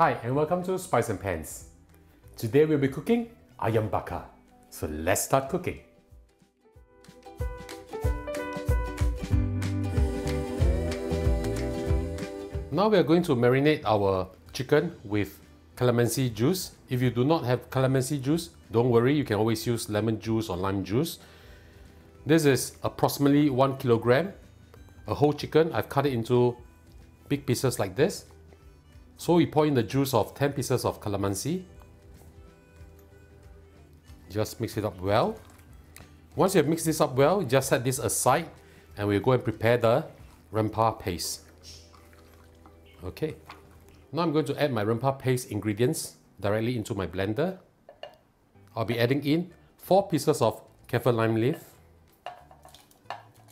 Hi and welcome to Spice and Pans. Today we'll be cooking Ayam Bakar. So let's start cooking. Now we are going to marinate our chicken with calamansi juice. If you do not have calamansi juice, don't worry, you can always use lemon juice or lime juice. This is approximately 1 kilogram, a whole chicken. I've cut it into big pieces like this. So we pour in the juice of 10 pieces of calamansi. Just mix it up well. Once you have mixed this up well, just set this aside and we'll go and prepare the rempah paste. Okay, now I'm going to add my rempah paste ingredients directly into my blender. I'll be adding in 4 pieces of kaffir lime leaf,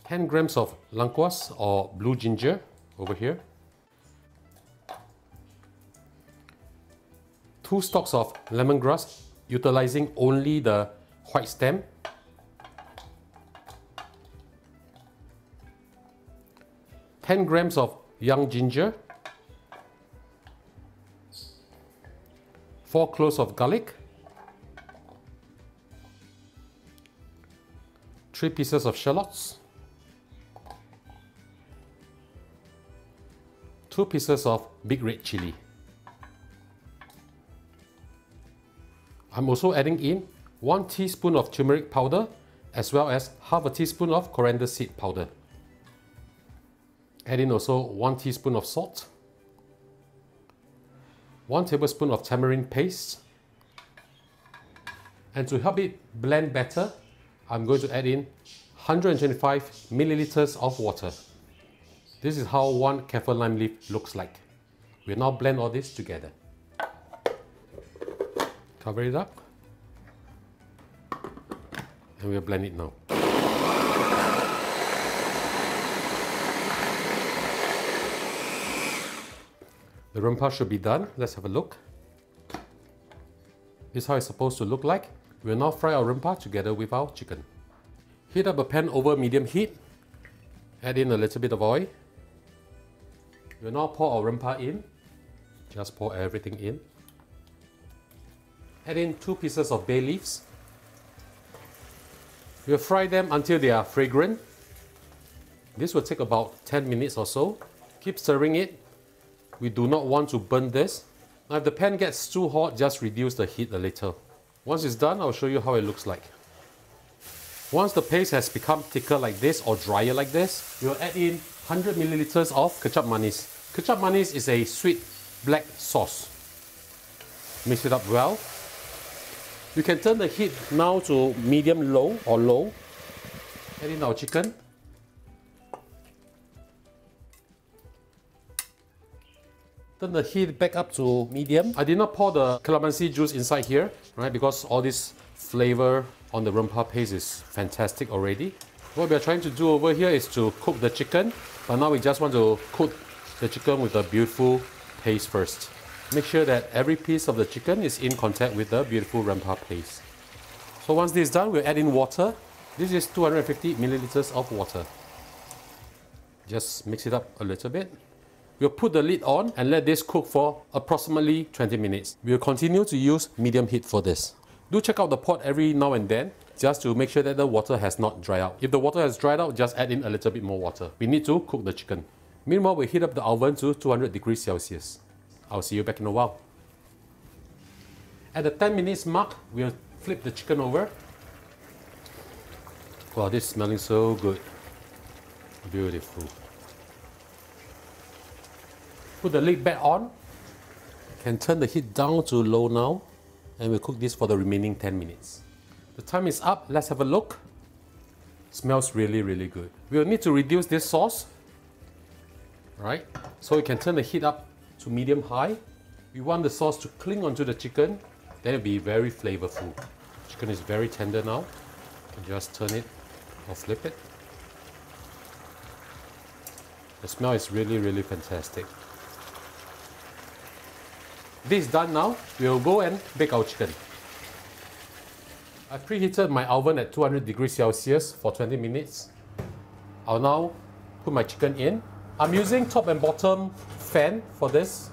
10 grams of lengkuas or blue ginger over here, 2 stalks of lemongrass, utilizing only the white stem, 10 grams of young ginger, 4 cloves of garlic, 3 pieces of shallots, 2 pieces of big red chili. I'm also adding in 1 teaspoon of turmeric powder as well as half a teaspoon of coriander seed powder. Add in also 1 teaspoon of salt, 1 tablespoon of tamarind paste, and to help it blend better, I'm going to add in 125 milliliters of water. This is how 1 kaffir lime leaf looks like. We'll now blend all this together. Cover it up and we'll blend it now. The rempah should be done. Let's have a look. This is how it's supposed to look like. We'll now fry our rempah together with our chicken. Heat up a pan over medium heat. Add in a little bit of oil. We'll now pour our rempah in. Just pour everything in. Add in 2 pieces of bay leaves. We'll fry them until they are fragrant. This will take about 10 minutes or so. Keep stirring it. We do not want to burn this. Now if the pan gets too hot, just reduce the heat a little. Once it's done, I'll show you how it looks like. Once the paste has become thicker like this or drier like this, we'll add in 100 milliliters of kecap manis. Kecap manis is a sweet black sauce. Mix it up well. You can turn the heat now to medium low or low. Add in our chicken. Turn the heat back up to medium. I did not pour the calamansi juice inside here, right? Because all this flavor on the rempah paste is fantastic already. What we are trying to do over here is to cook the chicken, but now we just want to cook the chicken with a beautiful paste first. Make sure that every piece of the chicken is in contact with the beautiful rempah paste. So once this is done, we'll add in water. This is 250 milliliters of water. Just mix it up a little bit. We'll put the lid on and let this cook for approximately 20 minutes. We'll continue to use medium heat for this. Do check out the pot every now and then, just to make sure that the water has not dried out. If the water has dried out, just add in a little bit more water. We need to cook the chicken. Meanwhile, we'll heat up the oven to 200 degrees Celsius. I'll see you back in a while. At the 10 minutes mark, we'll flip the chicken over. Wow, this is smelling so good. Beautiful. Put the lid back on. Can turn the heat down to low now. And we'll cook this for the remaining 10 minutes. The time is up. Let's have a look. Smells really, really good. We'll need to reduce this sauce. Right? So we can turn the heat up to medium high. We want the sauce to cling onto the chicken. Then it'll be very flavorful. Chicken is very tender now. You can just turn it or flip it. The smell is really, really fantastic. This is done now. We'll go and bake our chicken. I've preheated my oven at 200 degrees Celsius for 20 minutes. I'll now put my chicken in. I'm using top and bottom fan for this.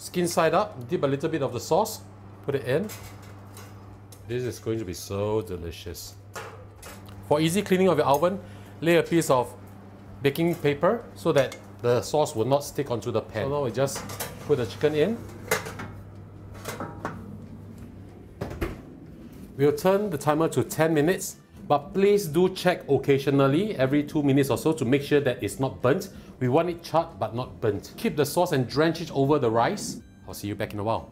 Skin side up, dip a little bit of the sauce, put it in. This is going to be so delicious. For easy cleaning of your oven, lay a piece of baking paper so that the sauce will not stick onto the pan. So now we just put the chicken in. We'll turn the timer to 10 minutes, but please do check occasionally, every 2 minutes or so, to make sure that it's not burnt. We want it charred but not burnt. Keep the sauce and drench it over the rice. I'll see you back in a while.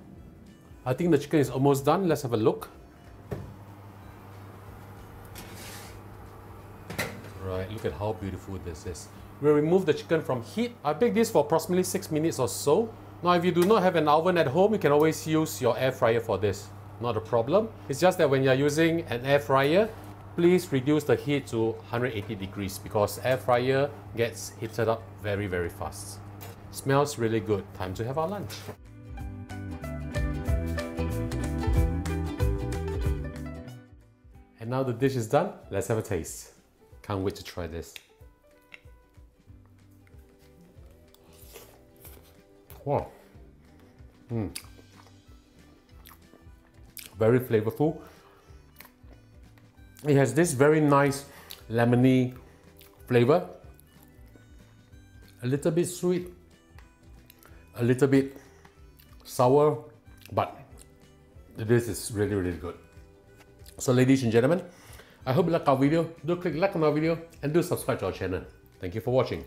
I think the chicken is almost done. Let's have a look. Right, look at how beautiful this is. We'll remove the chicken from heat. I baked this for approximately 6 minutes or so. Now, if you do not have an oven at home, you can always use your air fryer for this. Not a problem. It's just that when you're using an air fryer, please reduce the heat to 180 degrees because air fryer gets heated up very, very fast. Smells really good. Time to have our lunch. And now the dish is done, let's have a taste. Can't wait to try this. Wow. Very flavorful. It has this very nice lemony flavor. A little bit sweet, a little bit sour, but this is really, really good. So ladies and gentlemen, I hope you like our video. Do click like on our video and do subscribe to our channel. Thank you for watching.